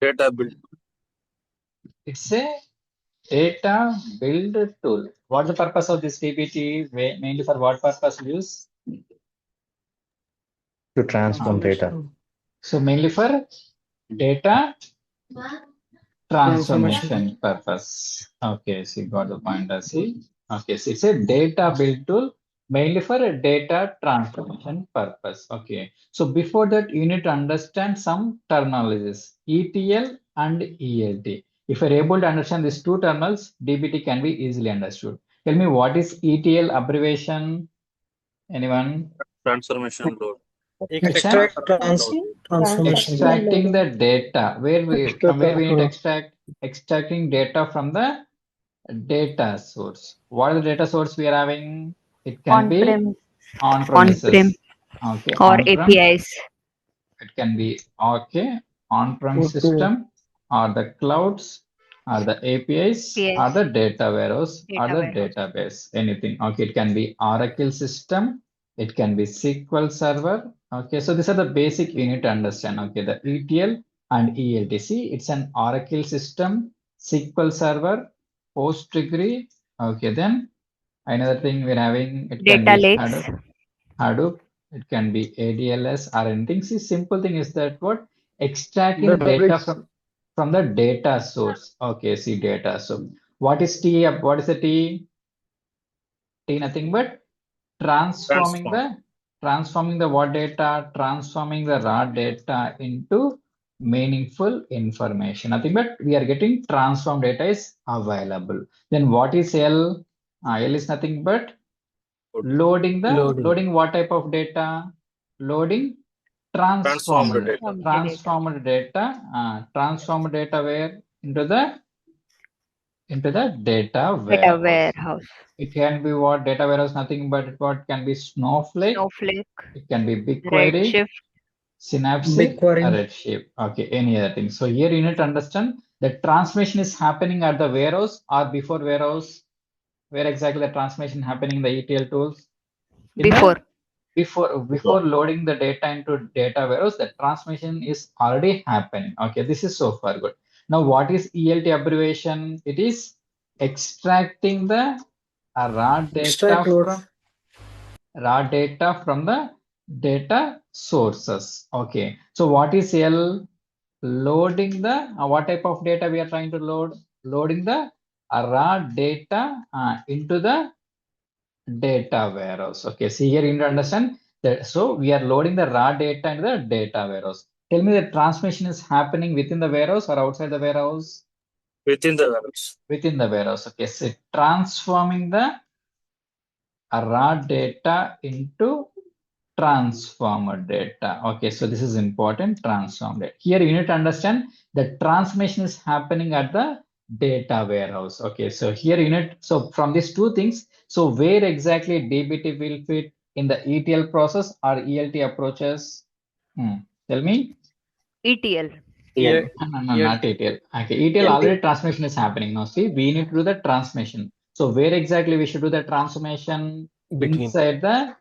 Data build. It's a data build tool. What's the purpose of this DBT? Mainly for what purpose use? To transform data. So mainly for data transformation purpose. Okay, so you got the point, I see. Okay, so it's a data build tool mainly for a data transformation purpose. Okay, so before that, you need to understand some terminologies, ETL and ELT. If you're able to understand these two terminals, DBT can be easily understood. Tell me what is ETL abbreviation? Anyone? Transformation load. Extract transformation. Extracting the data. From where we need to extracting data from the data source. What is the data source we are having? It can be on-premises. Okay, or on-prem. APIs. It can be on-prem system or the clouds or the APIs or the data warehouse or the database. Anything. Okay, it can be Oracle system. It can be SQL server. Okay, so these are the basic you need to understand. Okay, the ETL and ELTC. It's an Oracle system, SQL server, PostgreSQL. Okay, then another thing we're having, it can Data be lakes. Hadoop, it can be ADLS or anything. See, simple thing is that what extracting the data from the data source. Okay, see data. So what is T? What is the T? T nothing but transforming the what data, transforming the raw data into meaningful information. Nothing but we are getting transformed data is available. Then what is L? L is nothing but loading what type of data? Loading transformed data where into the data warehouse. It can be what data warehouse, nothing but what can be Snowflake. It can be BigQuery, Redshift. Synapse, Redshift. Okay, any other thing. So here you need to understand that transformation is happening at the warehouse or before warehouse. Where exactly the transformation happening in the ETL tools? Before loading the data into data warehouse, the transformation is already happening. Okay, this is so far good. Now, what is ELT abbreviation? It is extracting the raw data from the data sources. Okay, so what is L? Loading the what type of data we are trying to load? Loading the raw data into the data warehouse. Okay, see here you need to understand that. So we are loading the raw data into the data warehouse. Tell me the transformation is happening within the warehouse or outside the warehouse? Within the warehouse. Within the warehouse. Okay, so transforming the raw data into transformed data. Okay, so this is important, transformed data. Here you need to understand the transformation is happening at the data warehouse. Okay, so here you need, so from these two things, so where exactly DBT will fit in the ETL process or ELT approaches? Tell me. ETL. No, not ETL. Okay, ETL already transformation is happening. Now see, we need to do the transformation. So where exactly we should do the transformation? Inside the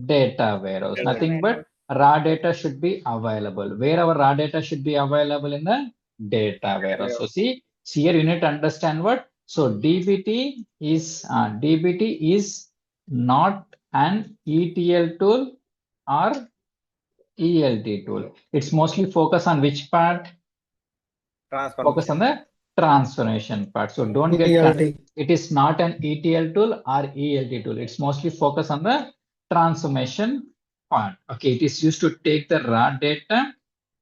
data warehouse. Nothing but raw data should be available. Where our raw data should be available in the data warehouse. So see, here you need to understand what. So DBT is not an ETL tool or ELT tool. It's mostly focused on which part? Focus on the transformation part. So don't get it is not an ETL tool or ELT tool. It's mostly focused on the transformation part. Okay, it is used to take the raw data.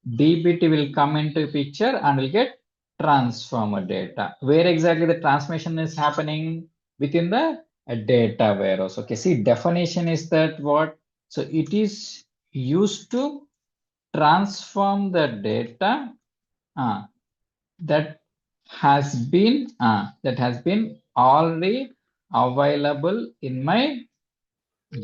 DBT will come into picture and will get transformer data. Where exactly the transformation is happening? Within the data warehouse. Okay, see definition is that what? So it is used to transform the data that has been already available in my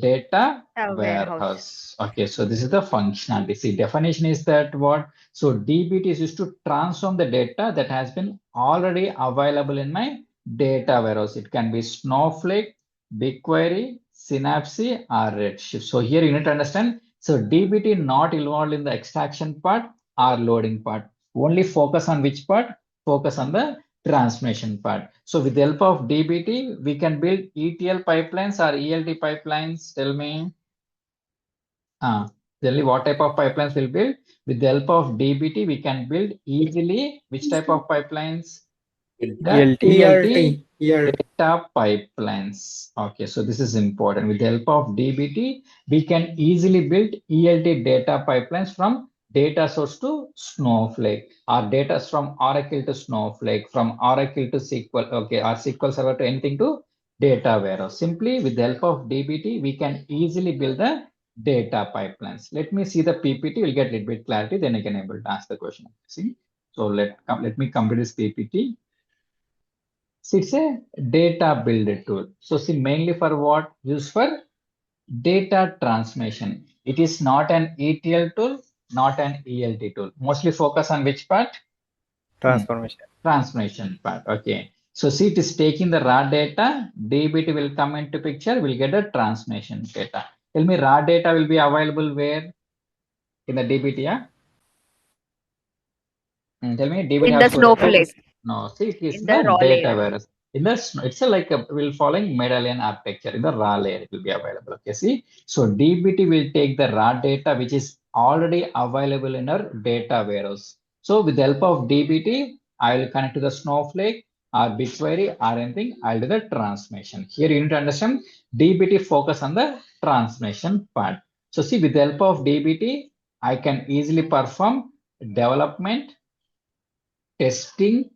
data warehouse. Okay, so this is the functionality. See, definition is that what? So DBT is used to transform the data that has been already available in my data warehouse. It can be Snowflake, BigQuery, Synapse, or Redshift. So here you need to understand. So DBT not involved in the extraction part or loading part. only focus on which part? Focus on the transformation part. So with the help of DBT, we can build ETL pipelines or ELT pipelines. Tell me. Tell me what type of pipelines we'll build. With the help of DBT, we can build easily which type of pipelines? The ELT data pipelines. Okay, so this is important. With the help of DBT, we can easily build ELT data pipelines from data source to Snowflake, or data from Oracle to Snowflake, from Oracle to SQL, okay, or SQL Server to anything to data warehouse. Simply with the help of DBT, we can easily build the data pipelines. Let me see the PPT, we'll get a little bit clarity, then I can able to ask the question. See, so let me complete this PPT. So it's a data builder tool. So see, mainly for what? Used for data transformation. It is not an ETL tool, not an ELT tool. Mostly focus on which part? Transformation part. Okay. So see, it is taking the raw data. DBT will come into picture. We'll get the transformation data. Tell me, raw data will be available where? In the DBT, yeah? Tell me, DBT In the Snowflake. No, see, it is In the the raw data layer. warehouse. In the it's a, like a will following medallion architecture. In the raw layer, it will be available. Okay, see, so DBT will take the raw data which is already available in our data warehouse. So with the help of DBT, I will connect to the Snowflake or BigQuery or anything. I'll do the transformation. Here you need to understand DBT focus on the transformation part. So see, with the help of DBT, I can easily perform development, testing,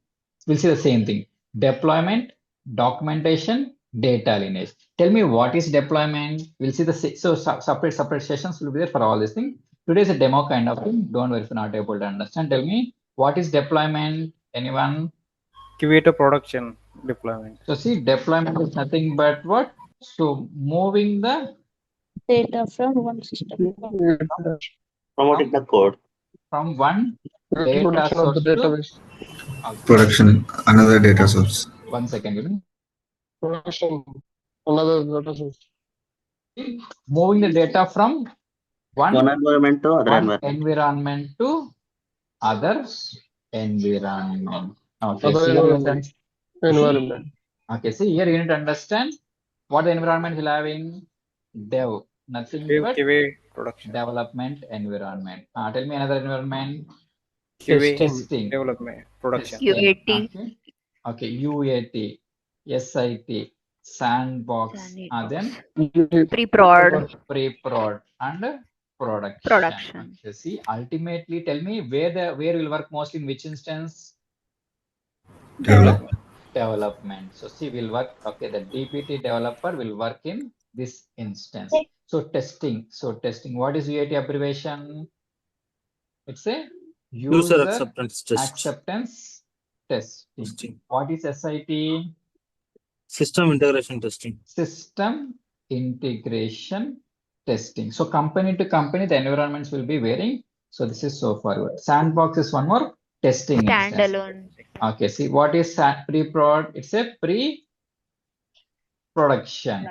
we'll see the same thing. Deployment, documentation, data lineage. Tell me what is deployment? We'll see the separate sessions will be there for all these things. Today is a demo kind of thing. Don't worry if you're not able to understand. Tell me what is deployment? Anyone? QA to production deployment. So see, deployment is nothing but what? So moving the data from one system. Promoting the code. From one data source to production, another data source. 1 second. Give me. Production, another data source. Moving the data from one environment to other one environment to other environment. Okay, Other so environment. Okay, see here you need to understand what the environment will having dev, nothing but QA production. development environment. Tell me another environment. QA Testing. development production. UAT. Okay, UAT, SIT, sandbox, then Pre-prod. pre-prod and production. Production. Okay, see, ultimately, tell me where will work mostly in which instance? Development. So see, will work. Okay, the DBT developer will work in this instance. So testing. So testing. What is UAT abbreviation? It's a user acceptance testing. What is SIT? System integration testing. System integration testing. So company to company, the environments will be varying. So this is so forward. Sandbox is one more testing Standalone. instance. Okay, see what is pre-prod? It's a pre-production.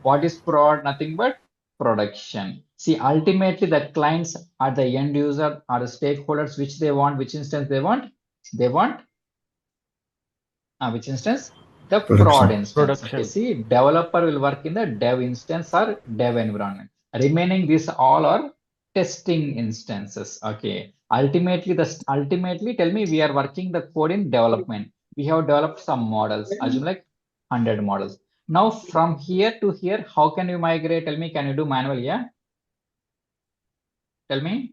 What is prod? Nothing but production. See, ultimately the clients are the end user or the stakeholders, which they want, which instance they want. They want which instance? The prod instance. Okay, see, developer will work in the dev instance or dev environment. Remaining these all are testing instances. Okay. Ultimately, tell me we are working the code in development. We have developed some models, assume like 100 models. Now from here to here, how can you migrate? Tell me, can you do manual? Yeah. Tell me.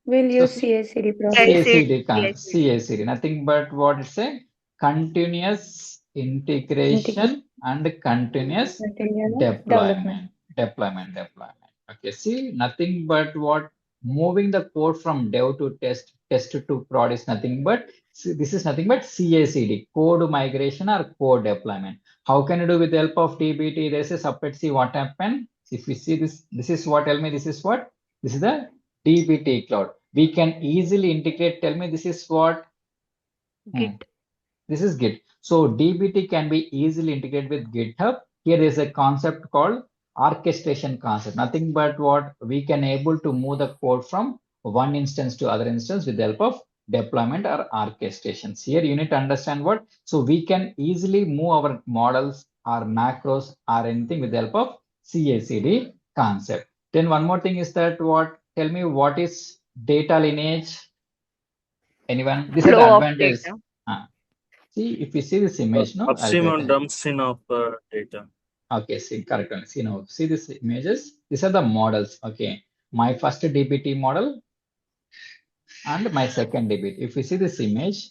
We'll use CI/CD process. CI/CD, nothing but what it's a continuous integration and continuous deployment. Okay, see, nothing but what moving the code from dev to test to prod is nothing but this is nothing but CI/CD, code migration or code deployment. How can you do with the help of DBT? There's a separate. See what happened. If we see this is what. Tell me, this is what. This is the DBT cloud. We can easily integrate. Tell me, this is what? Git. This is Git. So DBT can be easily integrated with GitHub. Here is a concept called orchestration concept. Nothing but what we can able to move the code from one instance to other instance with the help of deployment or orchestrations. Here you need to understand what, so we can easily move our models or macros or anything with the help of CI/CD concept. Then one more thing is that what, tell me what is data lineage? Anyone? These are the Flow of advantages. data. See, if you see this image, no, I'll Upstream tell and you. downstream of data. Okay, see, correct one. See now, see these images. These are the models. Okay, my first DBT model and my second DBT. If you see this image,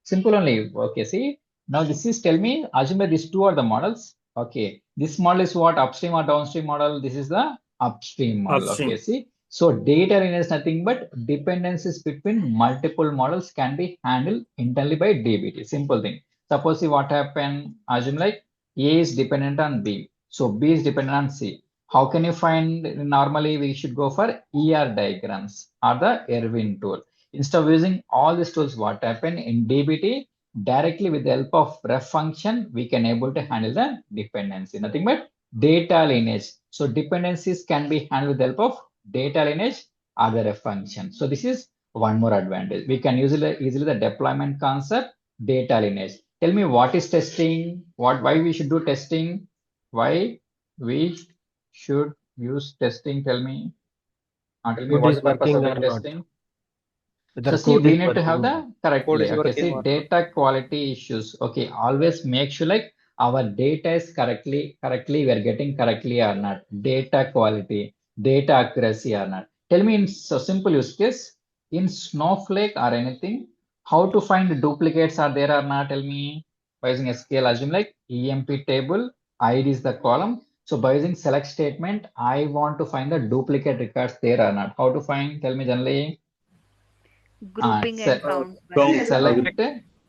simple only. Okay, see now this is, tell me, assume that these two are the models. Okay, this model is what, upstream or downstream model? This is the upstream model. Upstream. Okay, see, so data lineage is nothing but dependencies between multiple models can be handled internally by DBT. Simple thing. Suppose see what happened. Assume like A is dependent on B, so B is dependent on C. How can you find? Normally we should go for ER diagrams or the Erwin tool. Instead of using all these tools, what happened in DBT, directly with the help of ref function, we can able to handle the dependency, nothing but data lineage. So dependencies can be handled with the help of data lineage or the ref function. So this is one more advantage. We can easily the deployment concept, data lineage. Tell me what is testing, why we should do testing, why we should use testing. Tell me Code what is is the purpose working of or the not. testing. Whether So see, code we is need to have working. the correctly. is Okay, working see, or not. data quality issues. Okay, always make sure like our data is correctly we are getting correctly or not. Data quality, data accuracy or not. Tell me in so simple use case in Snowflake or anything, how to find duplicates are there or not? Tell me by using SQL. Assume like EMP table, ID is the column. So by using select statement, I want to find the duplicate records there or not. How to find? Tell me generally. Grouping and count by. Count. Select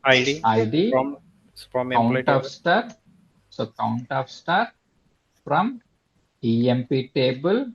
ID ID, from employee count of table. star. So count of star from EMP table,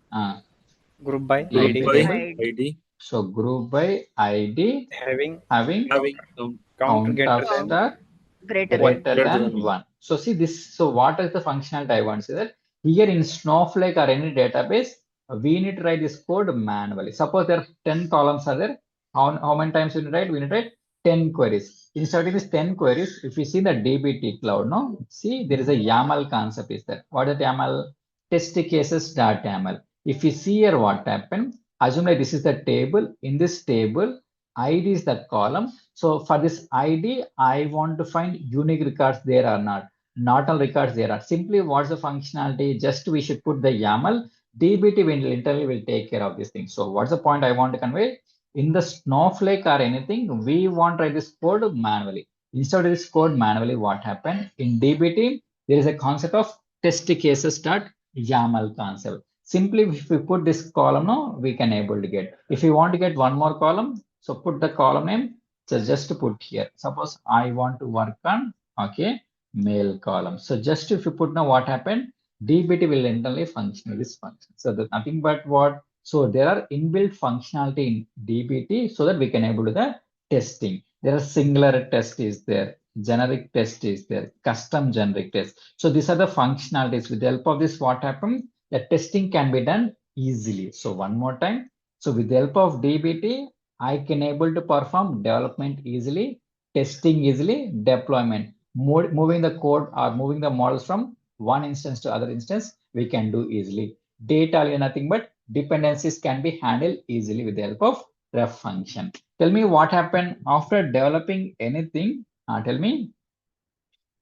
Group by EMP ID. By table. ID. So group by ID Having having Count. count greater of than star Greater greater than. Greater than than 1. So see this, so what is the functionality I want to say that here in Snowflake or any database, we need to write this code manually. Suppose there are 10 columns are there. How many times we need to write? We need to write 10 queries. Instead of these 10 queries, if you see the DBT cloud, no, see there is a YAML concept is there. What is the YAML? Test cases.yaml. If you see here what happened, assume like this is the table. In this table, ID is the column. So for this ID, I want to find unique records there or not. Not all records there are. Simply what's the functionality? Just we should put the YAML. DBT will literally will take care of this thing. So what's the point I want to convey? In the Snowflake or anything, we want to write this code manually. Instead of this code manually, what happened? In DBT, there is a concept of test cases.yaml concept. Simply if we put this column, no, we can able to get. If you want to get one more column, so put the column name. So just to put here, suppose I want to work on, okay, mail column. So just if you put now what happened, DBT will internally function this function. So there's nothing but what, so there are inbuilt functionality in DBT so that we can able to the testing. There are singular test is there, generic test is there, custom generic test. So these are the functionalities. With the help of this, what happened? The testing can be done easily. So one more time. So with the help of DBT, I can able to perform development easily, testing easily, deployment, moving the code or moving the models from one instance to other instance, we can do easily. Data is nothing but dependencies can be handled easily with the help of ref function. Tell me what happened after developing anything. Tell me.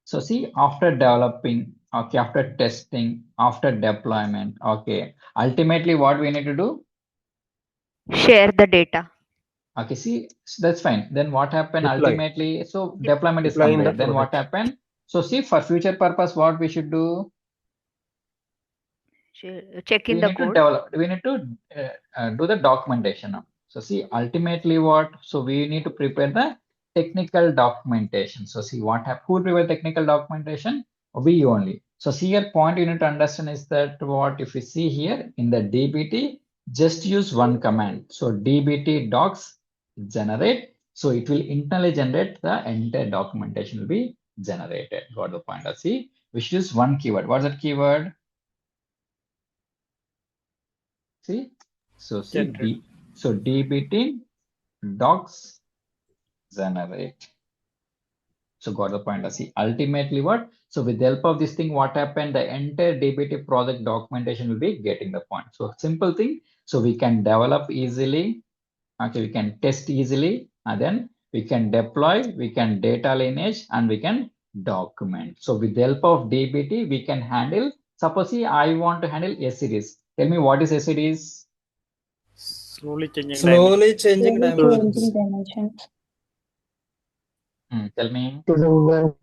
So see, after developing, okay, after testing, after deployment, okay, ultimately what we need to do? Share the data. Okay, see, that's fine. Then what happened Deploy. ultimately? So deployment is Deploy in the completed. Then what production. happened? So see, for future purpose, what we should do? Check in We the need to code. develop. We need to do the documentation now. So see, ultimately what? So we need to prepare the technical documentation. So see what happened. Who prepare technical documentation? We only. So see, your point you need to understand is that what if we see here in the DBT, just use one command. So DBT docs generate. So it will internally generate the entire documentation will be generated. Got the point? See, we should use one keyword. What's that keyword? See, so see, So DBT docs generate. So got the point. See, ultimately what? So with the help of this thing, what happened? The entire DBT project documentation will be getting the point. So simple thing. So we can develop easily. Okay, we can test easily, and then we can deploy, we can data lineage, and we can document. So with the help of DBT, we can handle. Suppose I want to handle a series. Tell me what is a series? Slowly changing Slowly changing Changing dimensions. dimensions. Tell me. dimensions.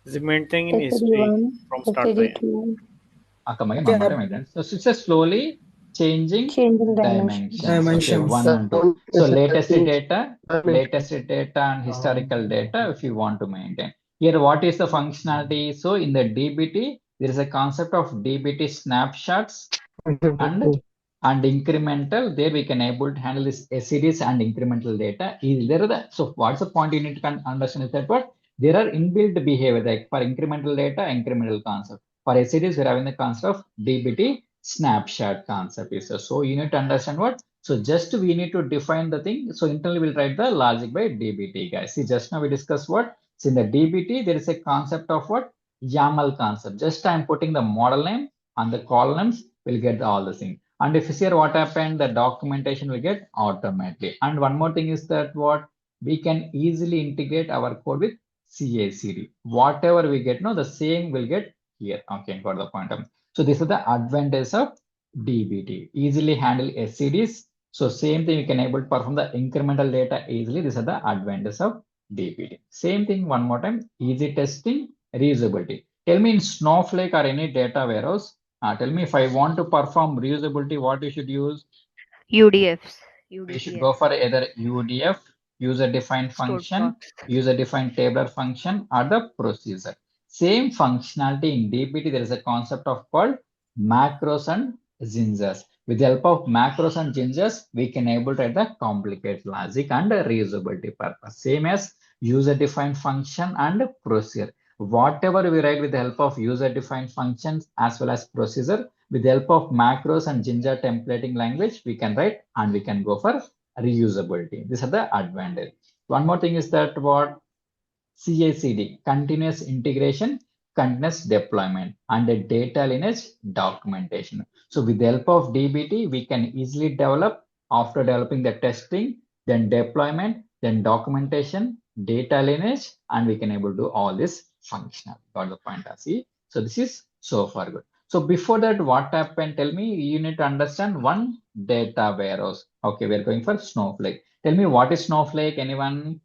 The main thing in history SRD1, from start to end. SRD2, Come again, one more time again. So it's a slowly changing changing dimensions. dimensions. Okay, 1 and 2. So latest data and historical data if you want to maintain. Here, what is the functionality? So in the DBT, there is a concept of DBT snapshots and incremental. There we can able to handle this series and incremental data. So what's the point you need to understand is that what? There are inbuilt behavior like for incremental data, incremental concept. For a series, we're having the concept of DBT snapshot concept. So you need to understand what? So just we need to define the thing. So internally we'll write the logic by DBT, guys. See, just now we discussed what? So in the DBT, there is a concept of what? YAML concept. Just I'm putting the model name and the columns will get all the thing. And if you see here what happened, the documentation will get automatically. And one more thing is that what? We can easily integrate our code with CI/CD. Whatever we get, no, the same will get here. Okay, got the point. So this is the advantage of DBT. Easily handle SCDs. So same thing you can able to perform the incremental data easily. This is the advantage of DBT. Same thing one more time. Easy testing, reusability. Tell me in Snowflake or any data warehouse. Tell me if I want to perform reusability, what you should use? UDFs. You should go for either UDF, user-defined function, user-defined tabular function, or the procedure. Same functionality in DBT, there is a concept of called macros and JINJAs. With the help of macros and JINJAs, we can able to write the complicated logic and reusability purpose. Same as user-defined function and procedure. Whatever we write with the help of user-defined functions as well as procedure, with the help of macros and JINJA templating language, we can write and we can go for reusability. These are the advantage. One more thing is that what? CI/CD, continuous integration, continuous deployment, and the data lineage documentation. So with the help of DBT, we can easily develop after developing the testing, then deployment, then documentation, data lineage, and we can able to do all this functional. Got the point, see? So this is so far good. So before that, what happened? Tell me, you need to understand one data warehouse. Okay, we're going for Snowflake. Tell me what is Snowflake? Anyone?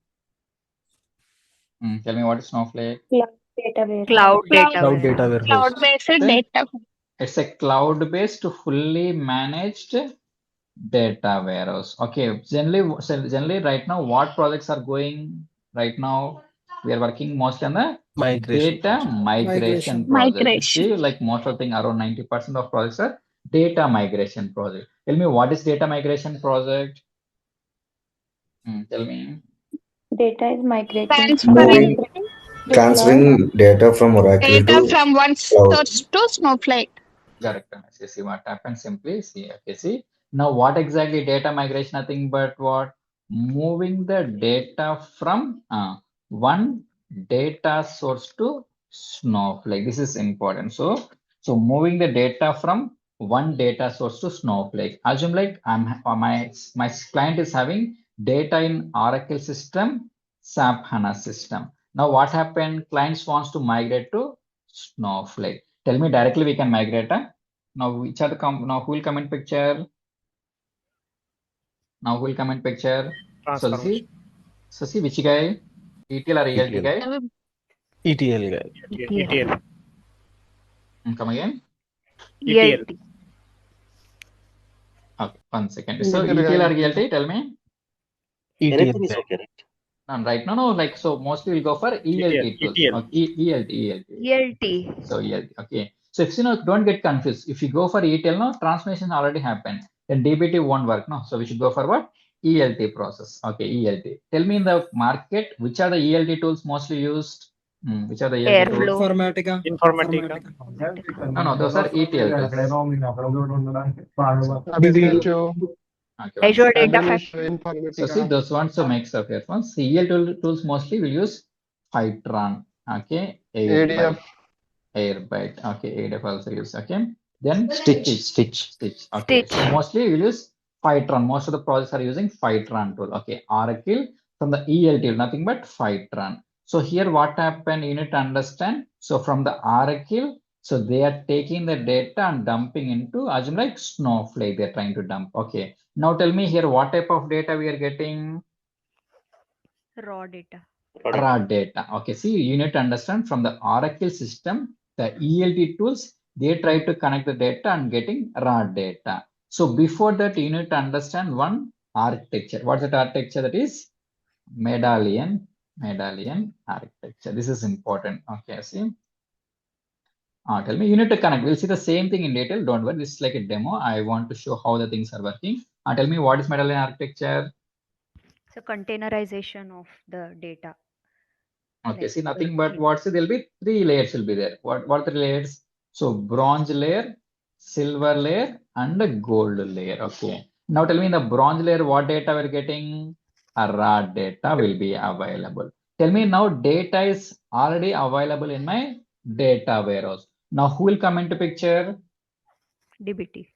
Tell me what is Snowflake? Cloud data warehouse. Cloud data warehouse. Cloud-based data. It's a cloud-based, fully managed data warehouse. Okay, generally right now, what projects are going right now? We are working mostly on the Migration. data migration project. See, like most of the thing, around 90% of projects are data migration project. Tell me what is data migration project? Tell me. Data is migrating Transferring data from Oracle to one source to Snowflake. Correct. See what happens simply. See, okay, see. Now what exactly data migration? Nothing but what? Moving the data from one data source to Snowflake. This is important. So moving the data from one data source to Snowflake. Assume like my client is having data in Oracle system, SAP HANA system. Now what happened? Clients wants to migrate to Snowflake. Tell me directly we can migrate. Now which are the now who will come in picture? Now who will come in picture? So see which guy? ETL or ELT guy? ETL guy. ETL. Come again? ELT. Okay, 1 second. So ETL or ELT? Tell me. ETL Anything is guy. okay, right? Right now, no, like so mostly we'll go for ELT tools. ETL. Okay, ELT. ELT. So ELT. Okay. So if you know, don't get confused. If you go for ETL, no, transformation already happened. Then DBT won't work, no. So we should go for what? ELT process. Okay, ELT. Tell me in the market, which are the ELT tools mostly used? Which are the ELT tools? Airflow. Informatica. No, those are ETL tools. DB2. Okay, Azure one Data second. Factory. So see those ones, so makes of earphones. ETL tools mostly will use Python. Okay, Airbyte. Okay, ADF also use. Okay, then Stitch. Okay, Stitch. so mostly we use Python. Most of the projects are using Python tool. Okay, Oracle from the ELT, nothing but Python. So here what happened, you need to understand. So from the Oracle, so they are taking the data and dumping into assume like Snowflake. They're trying to dump. Okay, now tell me here what type of data we are getting. Raw data. Raw data. Okay, see, you need to understand from the Oracle system, the ELT tools, they try to connect the data and getting raw data. So before that, you need to understand one architecture. What's that architecture? That is medallion architecture. This is important. Okay, see. Tell me, you need to connect. We'll see the same thing in detail. Don't worry, this is like a demo. I want to show how the things are working. Tell me, what is medallion architecture? So containerization of the data. Okay, Like, see nothing but what's it? There'll be 3 layers will be there. What are the layers? So bronze layer, silver layer, and a gold layer. Okay. Now tell me in the bronze layer, what data we're getting? A raw data will be available. Tell me now data is already available in my data warehouse. Now who will come into picture? DBT.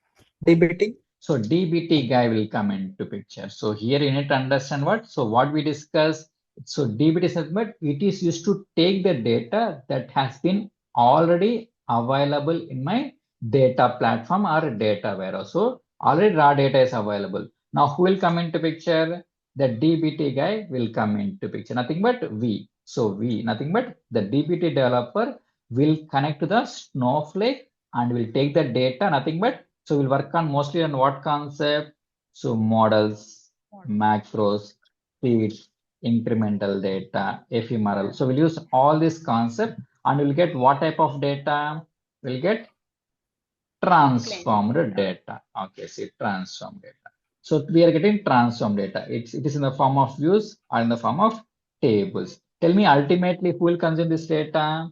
So DBT guy will come into picture. So here you need to understand what. So what we discussed. So DBT segment, it is used to take the data that has been already available in my data platform or data warehouse. So already raw data is available. Now who will come into picture? The DBT guy will come into picture. Nothing but we. So we, nothing but the DBT developer will connect to the Snowflake and will take the data, nothing but so we'll work on mostly on what concept? So models, macros, feeds, incremental data, ephemeral. So we'll use all this concept and we'll get what type of data? We'll get transformed data. Okay, see transformed data. So we are getting transformed data. It is in the form of views or in the form of tables. Tell me ultimately who will consume this data?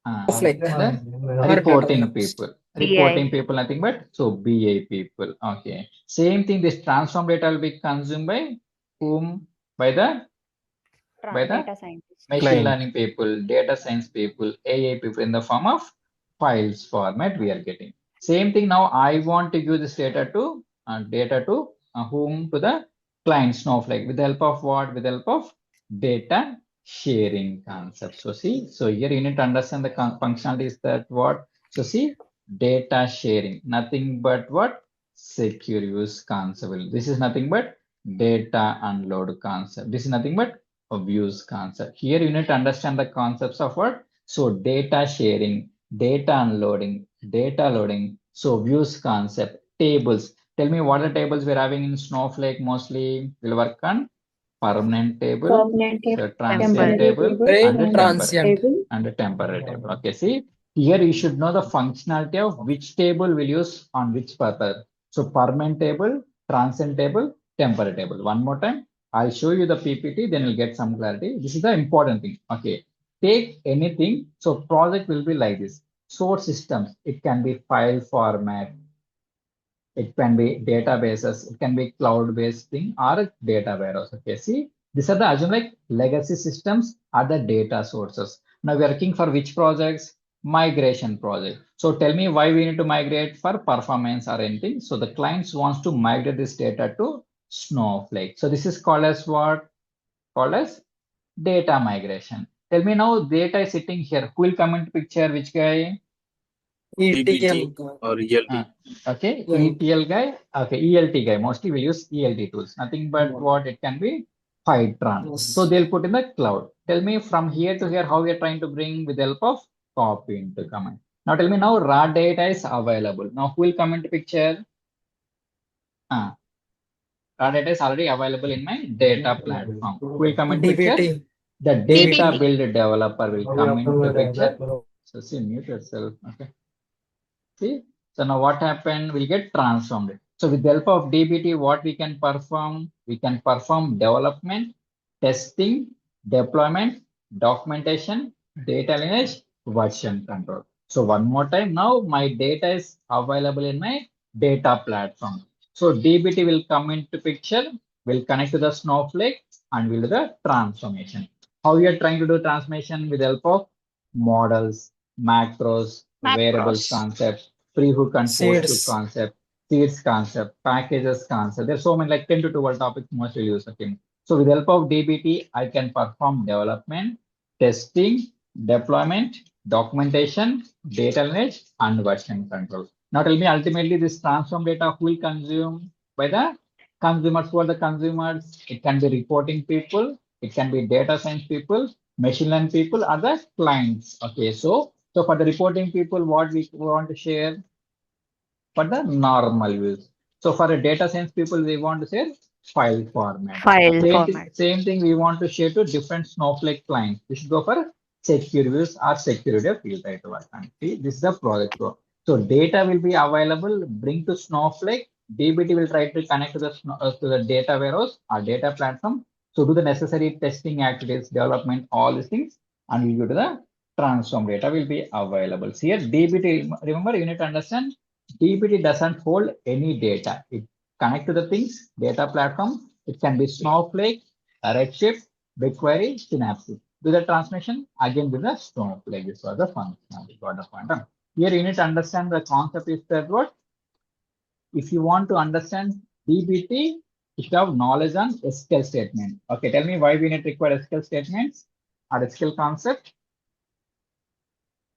The reporting people. Reporting people, nothing but so BA people. Okay. Same thing, this transform data will be consumed by whom? By the Data scientist. machine learning people, data science people, AI people in the form of files format we are getting. Same thing now I want to give this data to whom? To the client Snowflake with the help of what? With the help of data sharing concept. So see, so here you need to understand the functionality is that what? So see, data sharing, nothing but what? Secure use concept. This is nothing but data unload concept. This is nothing but a views concept. Here you need to understand the concepts of what? So data sharing, data unloading, data loading. So views concept, tables. Tell me what are tables we're having in Snowflake mostly? We'll work on permanent table, so transient table, and a temporary table. Okay, see, here you should know the functionality of which table we'll use on which purpose. So permanent table, transient table, temporary table. One more time, I'll show you the PPT, then you'll get some clarity. This is the important thing. Okay, take anything. So project will be like this. Source systems, it can be file format, it can be databases, it can be cloud-based thing or a data warehouse. Okay, see, these are the assume like legacy systems are the data sources. Now we are looking for which projects? Migration project. So tell me why we need to migrate for performance or anything. So the clients wants to migrate this data to Snowflake. So this is called as what? Called as data migration. Tell me now data is sitting here. Who will come into picture? Which guy? DBT or ELT. Okay, ETL guy. Okay, ELT guy. Mostly we use ELT tools. Nothing but what it can be Python. So they'll put in the cloud. Tell me from here to here how we are trying to bring with the help of copy into command. Now tell me now raw data is available. Now who will come into picture? Raw data is already available in my data platform. Who will come into picture? The data build developer will come into picture. So see, mute yourself. Okay. See, so now what happened? We'll get transformed. So with the help of DBT, what we can perform? We can perform development, testing, deployment, documentation, data lineage, version control. So one more time, now my data is available in my data platform. So DBT will come into picture, will connect to the Snowflake and will do the transformation. How you are trying to do transformation with the help of models, macros, variables concept, pre-hook and post-hook concept, seeds concept, packages concept. There's so many like 10 to 12 topics mostly used. Okay. So with the help of DBT, I can perform development, testing, deployment, documentation, data lineage, and version control. Now tell me ultimately this transform data who will consume by the consumers. Who are the consumers? It can be reporting people, it can be data science people, machine learning people, are the clients. Okay, so for the reporting people, what we want to share for the normal use. So for a data science people, we want to share file format. Same thing we want to share to different Snowflake clients. We should go for secure views or security of field type. See, this is the project flow. So data will be available, bring to Snowflake. DBT will try to connect to the data warehouse or data platform. So do the necessary testing activities, development, all these things, and we go to the transform data will be available. So here DBT, remember you need to understand DBT doesn't hold any data. It connects to the things, data platform. It can be Snowflake, Redshift, BigQuery, Synapse. Do the transformation again with the Snowflake. This was the function. Got the point. Here you need to understand the concept is that what? If you want to understand DBT, you should have knowledge on SQL statement. Okay, tell me why we need to require SQL statements or SQL concept.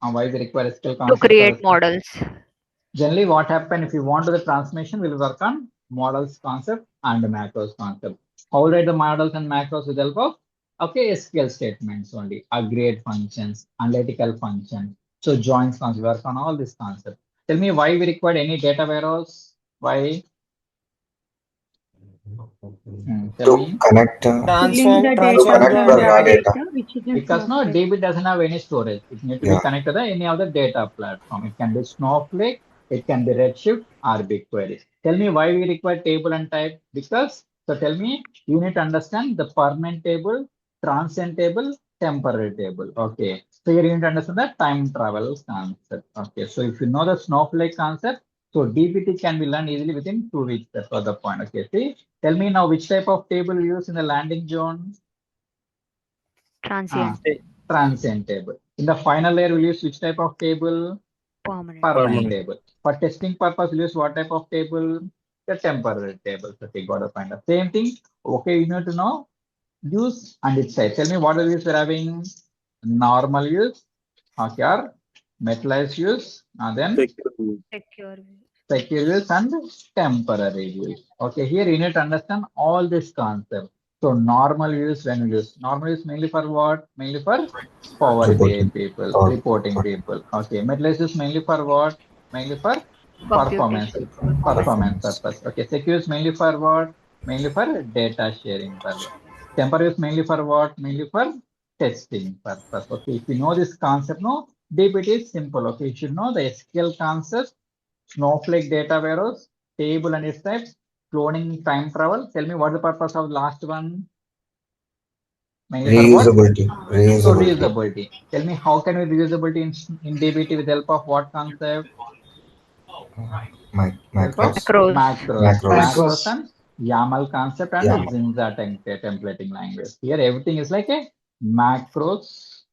And why we require SQL concept to create models. Generally, what happens if you want to the transformation, we'll work on models concept and macros concept. How write the models and macros with the help of SQL statements only, aggregate functions, analytical functions. So joins concept, work on all this concept. Tell me why we require any data warehouse? Why? Tell me. Transform the data which is in Because no, Snowflake. DB doesn't have any storage. It needs to be connected to any other data platform. It can be Snowflake, it can be Redshift or BigQuery. Tell me why we require table and type. Because, so tell me, you need to understand the permanent table, transient table, temporary table. Okay. So here you need to understand the time travel concept. Okay. So if you know the Snowflake concept, so DBT can be learned easily within 2 weeks. That's what the point. Okay. See, tell me now which type of table you use in the landing zone. Transient table. In the final layer, we'll use which type of table? Permanent table. For testing purpose, we'll use what type of table? The temporary table. Okay, got a point. Same thing. Okay, you need to know use and its type. Tell me what are use we're having? Normal use, okay, or metallized use, and then secure use and temporary use. Okay, here you need to understand all this concept. So normal use, when we use normal use mainly for what? Mainly for Power BI people, reporting people. Okay, metallized use mainly for what? Mainly for performance purpose. Okay, secure use mainly for what? Mainly for data sharing purpose. Temporary use mainly for what? Mainly for testing purpose. Okay, if you know this concept, no, DBT is simple. Okay, you should know the SQL concept, Snowflake data warehouse, table and its types, cloning, time travel. Tell me what's the purpose of last one? Reusability. So reusability. Tell me how can we reusability in DBT with the help of what concept? Macros and YAML concept and JINJA templating language. Here everything is like a macros,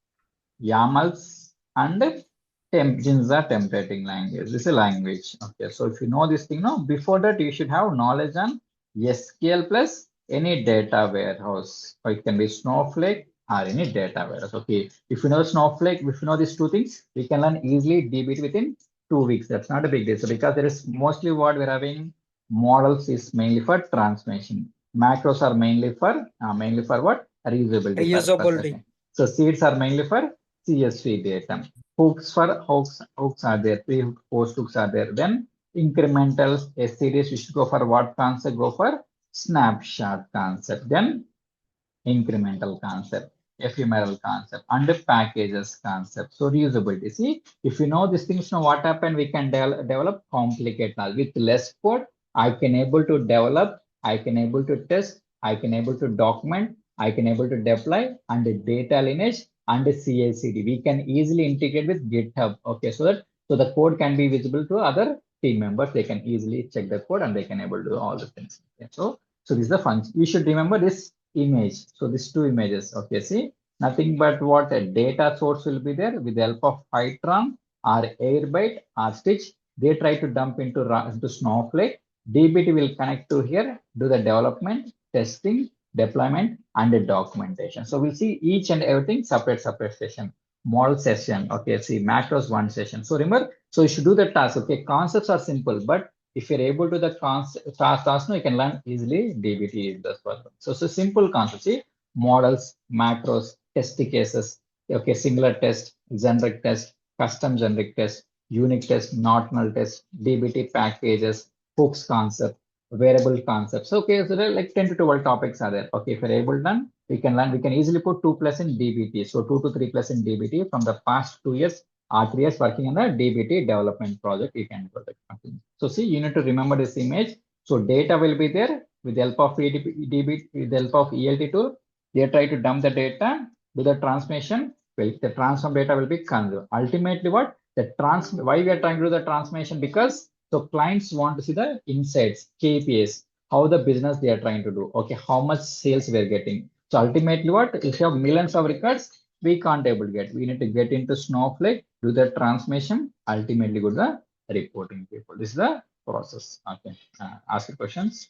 YAMLs and JINJA templating language. This is a language. Okay, so if you know this thing, no, before that you should have knowledge on SQL plus any data warehouse. Or it can be Snowflake or any data warehouse. Okay, if you know Snowflake, if you know these two things, we can learn easily DBT within 2 weeks. That's not a big deal. So because there is mostly what we're having, models is mainly for transformation. Macros are mainly for what? Reusability. So seeds are mainly for CSV data. Hooks are there. Post hooks are there. Then incrementals, a series, we should go for what concept? Go for snapshot concept. Then incremental concept, ephemeral concept, and the packages concept. So reusability. See, if you know these things, now what happened? We can develop complicated with less code. I can able to develop. I can able to test. I can able to document. I can able to deploy and the data lineage and the CI/CD. We can easily integrate with GitHub. Okay, so the code can be visible to other team members, they can easily check the code and they can able to do all the things. Okay. So this is the function. You should remember this image. So these two images. Okay, see, nothing but what a data source will be there with the help of Python or Airbyte or Stitch. They try to dump into Snowflake. DBT will connect to here, do the development, testing, deployment, and the documentation. So we'll see each and everything separate session. Model session. Okay, see, macros one session. So remember, so you should do the task. Okay, concepts are simple, but if you're able to the task, you can learn easily DBT in this problem. So simple concept. See, models, macros, test cases. Okay, singular test, generic test, custom generic test, unique test, not null test, DBT packages, hooks concept, variable concepts. Okay, so there are like 10 to 12 topics are there. Okay, if you're able to learn, we can learn. We can easily put 2+ in DBT. So 2 to 3+ in DBT from the past 2 years or 3 years working on the DBT development project. You can do that. So see, you need to remember this image. So data will be there with the help of DBT, with the help of ELT tool. They try to dump the data, do the transformation. Well, the transform data will be consumed. Ultimately, what why we are trying to do the transformation? Because so clients want to see the insights, KPIs, how the business they are trying to do. Okay, how much sales we are getting. So ultimately, what if you have millions of records, we can't able to get. We need to get into Snowflake, do the transformation, ultimately go to the reporting people. This is the process. Okay, ask your questions.